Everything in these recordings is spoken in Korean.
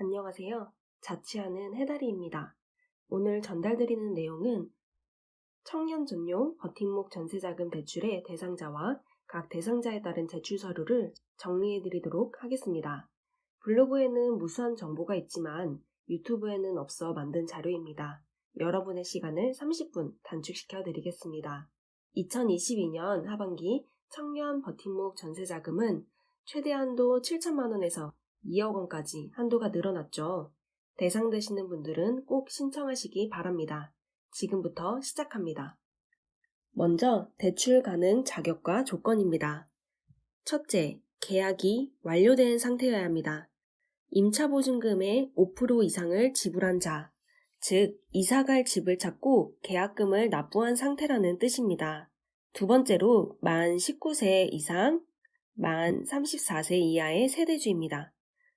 안녕하세요. 자취하는 해다리입니다. 오늘 전달드리는 내용은 청년 전용 버팀목 전세자금 대출의 대상자와 각 대상자에 따른 제출 서류를 정리해드리도록 하겠습니다. 블로그에는 무수한 정보가 있지만 유튜브에는 없어 만든 자료입니다. 여러분의 시간을 30분 단축시켜 드리겠습니다. 2022년 하반기 청년 버팀목 전세자금은 최대 한도 7천만 원에서 2억 원까지 한도가 늘어났죠. 대상되시는 분들은 꼭 신청하시기 바랍니다. 지금부터 시작합니다. 먼저 대출 가능 자격과 조건입니다. 첫째, 계약이 완료된 상태여야 합니다. 임차보증금의 5% 이상을 지불한 자, 즉 이사갈 집을 찾고 계약금을 납부한 상태라는 뜻입니다. 두 번째로 만 19세 이상, 만 34세 이하의 세대주입니다.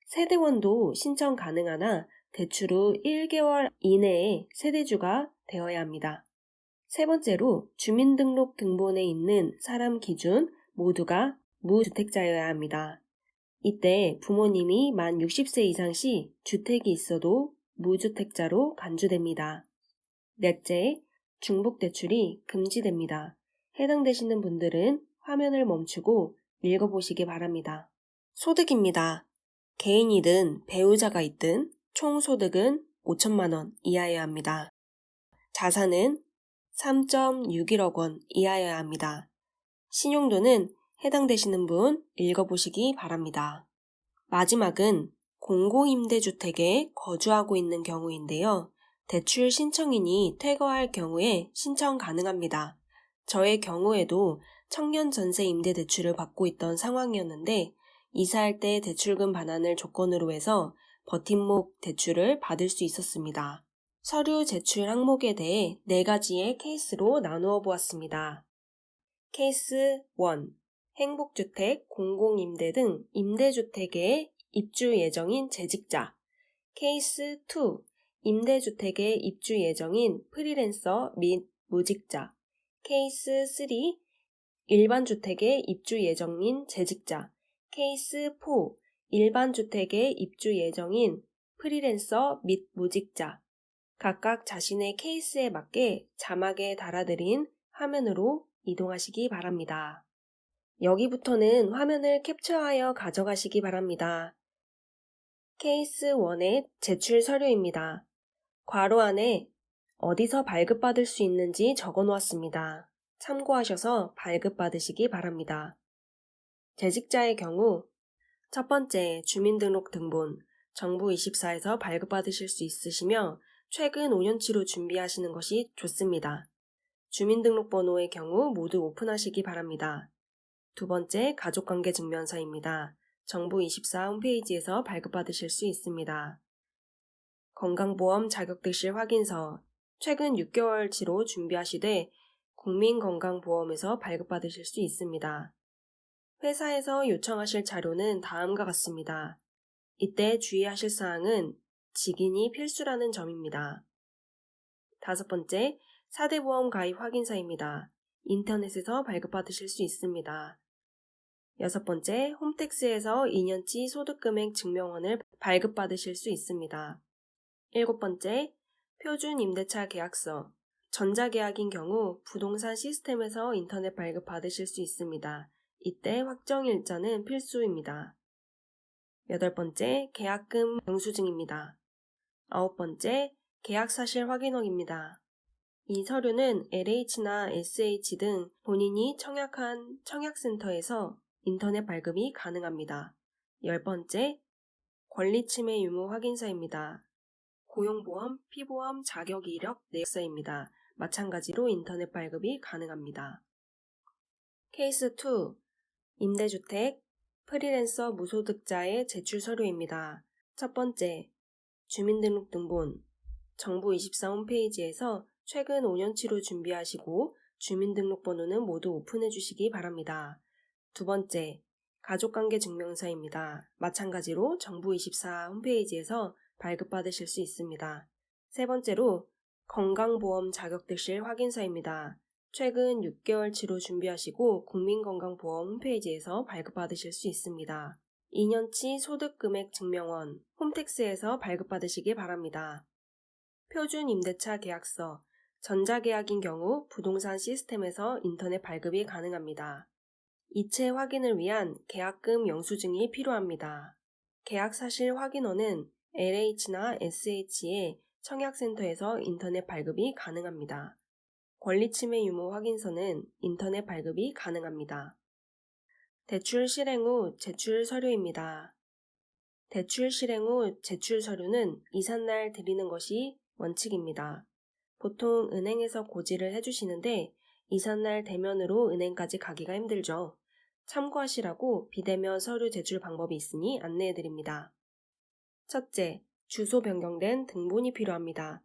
세대원도 신청 가능하나 대출 후 1개월 이내에 세대주가 되어야 합니다. 세 번째로 주민등록 등본에 있는 사람 기준 모두가 무주택자여야 합니다. 이때 부모님이 만 60세 이상 시 주택이 있어도 무주택자로 간주됩니다. 넷째, 중복대출이 금지됩니다. 해당되시는 분들은 화면을 멈추고 읽어보시기 바랍니다. 소득입니다. 개인이든 배우자가 있든 총 소득은 5천만 원 이하여야 합니다. 자산은 3.61억 원 이하여야 합니다. 신용도는 해당되시는 분 읽어보시기 바랍니다. 마지막은 공공임대주택에 거주하고 있는 경우인데요. 대출 신청인이 퇴거할 경우에 신청 가능합니다. 저의 경우에도 청년 전세 임대 대출을 받고 있던 상황이었는데 이사할 때 대출금 반환을 조건으로 해서 버팀목 대출을 받을 수 있었습니다. 서류 제출 항목에 대해 4가지의 케이스로 나누어 보았습니다. 케이스 1. 행복주택, 공공임대 등 임대주택에 입주 예정인 재직자. 케이스 2. 임대주택에 입주 예정인 프리랜서 및 무직자. 케이스 3. 일반주택에 입주 예정인 재직자. 케이스 4. 일반주택에 입주 예정인 프리랜서 및 무직자. 각각 자신의 케이스에 맞게 자막에 달아드린 화면으로 이동하시기 바랍니다. 여기부터는 화면을 캡처하여 가져가시기 바랍니다. 케이스 1의 제출 서류입니다. 괄호 안에 어디서 발급받을 수 있는지 적어 놓았습니다. 참고하셔서 발급받으시기 바랍니다. 재직자의 경우 첫 번째, 주민등록 등본, 정부24에서 발급받으실 수 있으시며 최근 5년치로 준비하시는 것이 좋습니다. 주민등록번호의 경우 모두 오픈하시기 바랍니다. 두 번째, 가족관계증명서입니다. 정부24 홈페이지에서 발급받으실 수 있습니다. 건강보험 자격득실 확인서, 최근 6개월치로 준비하시되 국민건강보험에서 발급받으실 수 있습니다. 회사에서 요청하실 자료는 다음과 같습니다. 이때 주의하실 사항은 직인이 필수라는 점입니다. 다섯 번째, 4대 보험 가입 확인서입니다. 인터넷에서 발급받으실 수 있습니다. 여섯 번째, 홈택스에서 2년치 소득금액 증명원을 발급받으실 수 있습니다. 일곱 번째, 표준 임대차 계약서, 전자계약인 경우 부동산 시스템에서 인터넷 발급받으실 수 있습니다. 이때 확정일자는 필수입니다. 여덟 번째, 계약금 영수증입니다. 아홉 번째, 계약사실 확인원입니다. 이 서류는 LH나 SH 등 본인이 청약한 청약센터에서 인터넷 발급이 가능합니다. 열 번째, 권리침해 유무 확인서입니다. 고용보험, 피보험 자격 이력 내역서입니다. 마찬가지로 인터넷 발급이 가능합니다. 케이스 2. 임대주택, 프리랜서 무소득자의 제출 서류입니다. 첫 번째, 주민등록등본, 정부24 홈페이지에서 최근 5년치로 준비하시고 주민등록번호는 모두 오픈해 주시기 바랍니다. 두 번째, 가족관계증명서입니다. 마찬가지로 정부24 홈페이지에서 발급받으실 수 있습니다. 세 번째로, 건강보험 자격득실 확인서입니다. 최근 6개월치로 준비하시고 국민건강보험 홈페이지에서 발급받으실 수 있습니다. 2년치 소득금액 증명원 홈택스에서 발급받으시기 바랍니다. 표준 임대차 계약서, 전자계약인 경우 부동산 시스템에서 인터넷 발급이 가능합니다. 이체 확인을 위한 계약금 영수증이 필요합니다. 계약사실 확인원은 LH나 SH의 청약센터에서 인터넷 발급이 가능합니다. 권리침해 유무 확인서는 인터넷 발급이 가능합니다. 대출 실행 후 제출 서류입니다. 대출 실행 후 제출 서류는 이삿날 드리는 것이 원칙입니다. 보통 은행에서 고지를 해주시는데 이삿날 대면으로 은행까지 가기가 힘들죠. 참고하시라고 비대면 서류 제출 방법이 있으니 안내해드립니다. 첫째, 주소 변경된 등본이 필요합니다.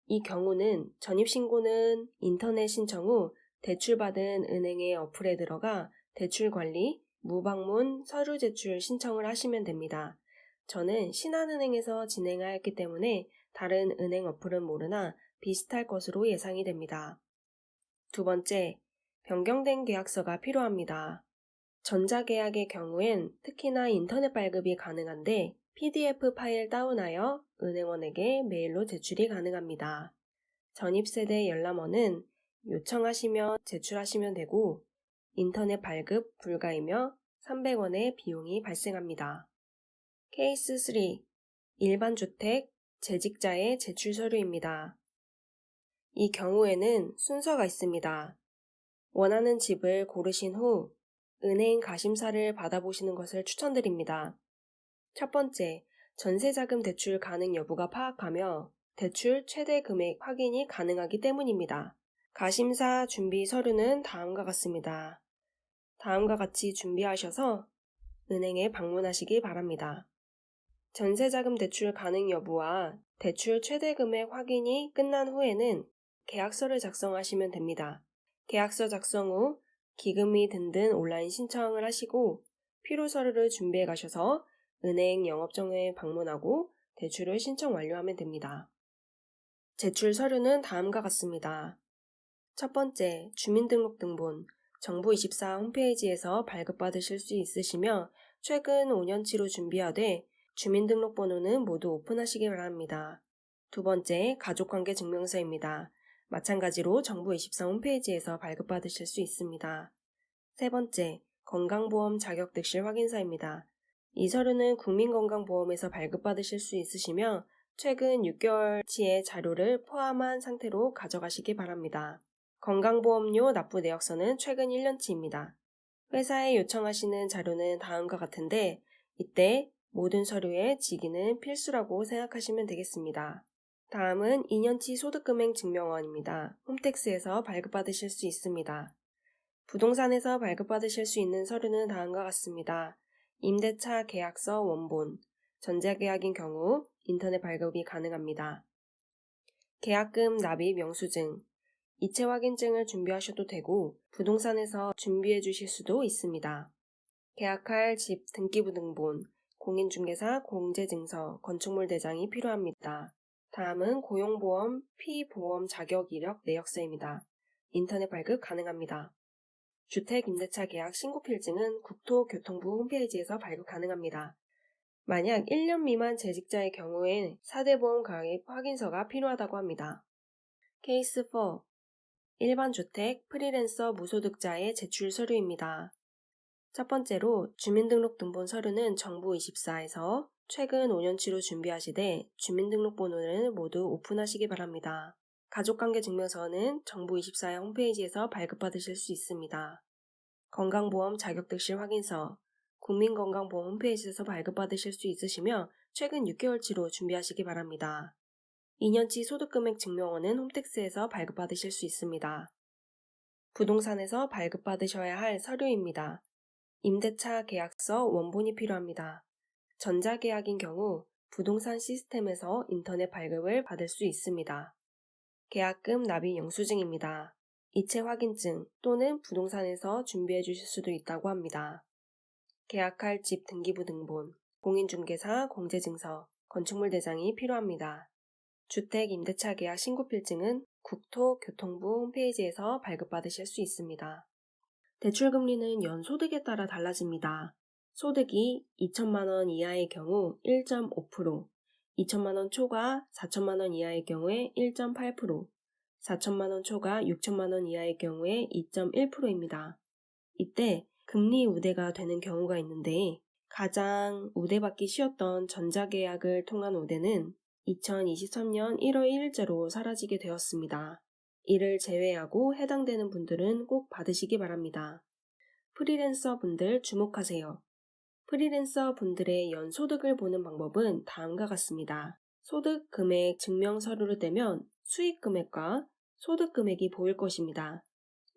이 경우는 전입신고는 인터넷 신청 후 대출받은 은행의 어플에 들어가 대출관리, 무방문 서류 제출 신청을 하시면 됩니다. 저는 신한은행에서 진행하였기 때문에 다른 은행 어플은 모르나 비슷할 것으로 예상이 됩니다. 두 번째, 변경된 계약서가 필요합니다. 전자계약의 경우엔 특히나 인터넷 발급이 가능한데 PDF 파일 다운하여 은행원에게 메일로 제출이 가능합니다. 전입세대 열람원은 요청하시면 제출하시면 되고 인터넷 발급 불가이며 300원의 비용이 발생합니다. 케이스 3. 일반 주택, 재직자의 제출 서류입니다. 이 경우에는 순서가 있습니다. 원하는 집을 고르신 후 은행 가심사를 받아보시는 것을 추천드립니다. 첫 번째, 전세자금 대출 가능 여부가 파악하며 대출 최대 금액 확인이 가능하기 때문입니다. 가심사 준비 서류는 다음과 같습니다. 다음과 같이 준비하셔서 은행에 방문하시기 바랍니다. 전세자금 대출 가능 여부와 대출 최대 금액 확인이 끝난 후에는 계약서를 작성하시면 됩니다. 계약서 작성 후 기금이 등등 온라인 신청을 하시고 필요 서류를 준비해 가셔서 은행 영업정에 방문하고 대출을 신청 완료하면 됩니다. 제출 서류는 다음과 같습니다. 첫 번째, 주민등록등본, 정부24 홈페이지에서 발급받으실 수 있으시며 최근 5년치로 준비하되 주민등록번호는 모두 오픈하시기 바랍니다. 두 번째, 가족관계증명서입니다. 마찬가지로 정부24 홈페이지에서 발급받으실 수 있습니다. 세 번째, 건강보험 자격득실 확인서입니다. 이 서류는 국민건강보험에서 발급받으실 수 있으시며 최근 6개월치의 자료를 포함한 상태로 가져가시기 바랍니다. 건강보험료 납부 내역서는 최근 1년치입니다. 회사에 요청하시는 자료는 다음과 같은데 이때 모든 서류의 직인은 필수라고 생각하시면 되겠습니다. 다음은 2년치 소득금액 증명원입니다. 홈택스에서 발급받으실 수 있습니다. 부동산에서 발급받으실 수 있는 서류는 다음과 같습니다. 임대차 계약서 원본, 전자계약인 경우 인터넷 발급이 가능합니다. 계약금 납입 영수증, 이체 확인증을 준비하셔도 되고 부동산에서 준비해 주실 수도 있습니다. 계약할 집 등기부 등본, 공인중개사 공제증서, 건축물 대장이 필요합니다. 다음은 고용보험, 피보험 자격 이력 내역서입니다. 인터넷 발급 가능합니다. 주택임대차 계약 신고필증은 국토교통부 홈페이지에서 발급 가능합니다. 만약 1년 미만 재직자의 경우엔 4대 보험 가입 확인서가 필요하다고 합니다. 케이스 4. 일반 주택 프리랜서 무소득자의 제출 서류입니다. 첫 번째로 주민등록등본 서류는 정부24에서 최근 5년치로 준비하시되 주민등록번호를 모두 오픈하시기 바랍니다. 가족관계증명서는 정부24의 홈페이지에서 발급받으실 수 있습니다. 건강보험 자격득실 확인서, 국민건강보험 홈페이지에서 발급받으실 수 있으시며 최근 6개월치로 준비하시기 바랍니다. 2년치 소득금액 증명원은 홈택스에서 발급받으실 수 있습니다. 부동산에서 발급받으셔야 할 서류입니다. 임대차 계약서 원본이 필요합니다. 전자계약인 경우 부동산 시스템에서 인터넷 발급을 받을 수 있습니다. 계약금 납입 영수증입니다. 이체 확인증 또는 부동산에서 준비해 주실 수도 있다고 합니다. 계약할 집 등기부 등본, 공인중개사 공제증서, 건축물 대장이 필요합니다. 주택 임대차 계약 신고필증은 국토교통부 홈페이지에서 발급받으실 수 있습니다. 대출금리는 연소득에 따라 달라집니다. 소득이 2천만 원 이하의 경우 1.5%, 2천만 원 초과 4천만 원 이하의 경우에 1.8%, 4천만 원 초과 6천만 원 이하의 경우에 2.1%입니다. 이때 금리 우대가 되는 경우가 있는데 가장 우대받기 쉬웠던 전자계약을 통한 우대는 2023년 1월 1일자로 사라지게 되었습니다. 이를 제외하고 해당되는 분들은 꼭 받으시기 바랍니다. 프리랜서 분들 주목하세요. 프리랜서 분들의 연소득을 보는 방법은 다음과 같습니다. 소득 금액 증명 서류를 떼면 수익 금액과 소득 금액이 보일 것입니다.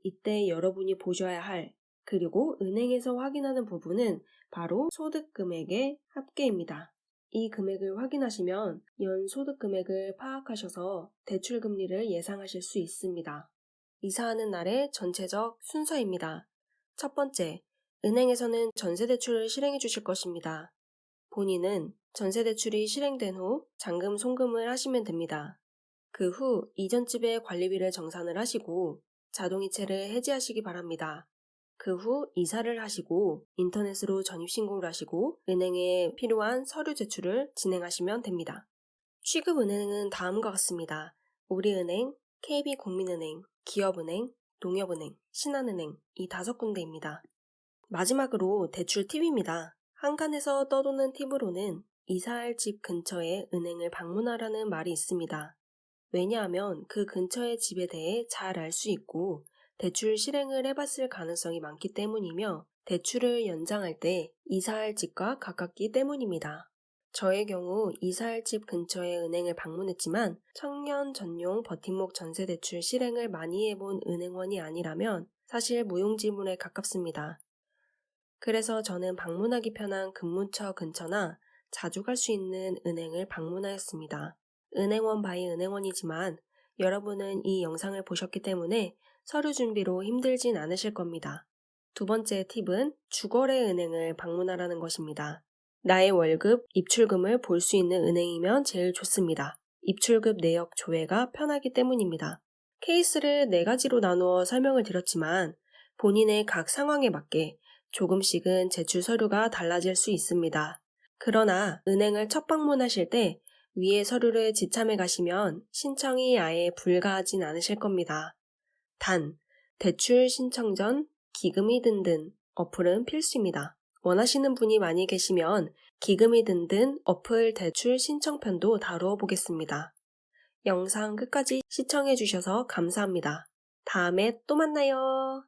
이때 여러분이 보셔야 할 그리고 은행에서 확인하는 부분은 바로 소득 금액의 합계입니다. 이 금액을 확인하시면 연 소득 금액을 파악하셔서 대출 금리를 예상하실 수 있습니다. 이사하는 날의 전체적 순서입니다. 첫 번째, 은행에서는 전세대출을 실행해 주실 것입니다. 본인은 전세대출이 실행된 후 잔금 송금을 하시면 됩니다. 그 후 이전 집의 관리비를 정산을 하시고 자동이체를 해지하시기 바랍니다. 그 후 이사를 하시고 인터넷으로 전입신고를 하시고 은행에 필요한 서류 제출을 진행하시면 됩니다. 취급은행은 다음과 같습니다. 우리은행, KB국민은행, 기업은행, 농협은행, 신한은행 이 5군데입니다. 마지막으로 대출 팁입니다. 한간에서 떠도는 팁으로는 이사할 집 근처에 은행을 방문하라는 말이 있습니다. 왜냐하면 그 근처의 집에 대해 잘 알 수 있고 대출 실행을 해봤을 가능성이 많기 때문이며 대출을 연장할 때 이사할 집과 가깝기 때문입니다. 저의 경우 이사할 집 근처의 은행을 방문했지만 청년 전용 버팀목 전세대출 실행을 많이 해본 은행원이 아니라면 사실 무용지물에 가깝습니다. 그래서 저는 방문하기 편한 근무처 근처나 자주 갈 수 있는 은행을 방문하였습니다. 은행원 바이 은행원이지만 여러분은 이 영상을 보셨기 때문에 서류 준비로 힘들진 않으실 겁니다. 두 번째 팁은 주거래 은행을 방문하라는 것입니다. 나의 월급, 입출금을 볼 수 있는 은행이면 제일 좋습니다. 입출급 내역 조회가 편하기 때문입니다. 케이스를 4가지로 나누어 설명을 드렸지만 본인의 각 상황에 맞게 조금씩은 제출 서류가 달라질 수 있습니다. 그러나 은행을 첫 방문하실 때 위의 서류를 지참해 가시면 신청이 아예 불가하진 않으실 겁니다. 단, 대출 신청 전 기금이 든든 어플은 필수입니다. 원하시는 분이 많이 계시면 기금이 든든 어플 대출 신청편도 다루어 보겠습니다. 영상 끝까지 시청해 주셔서 감사합니다. 다음에 또 만나요.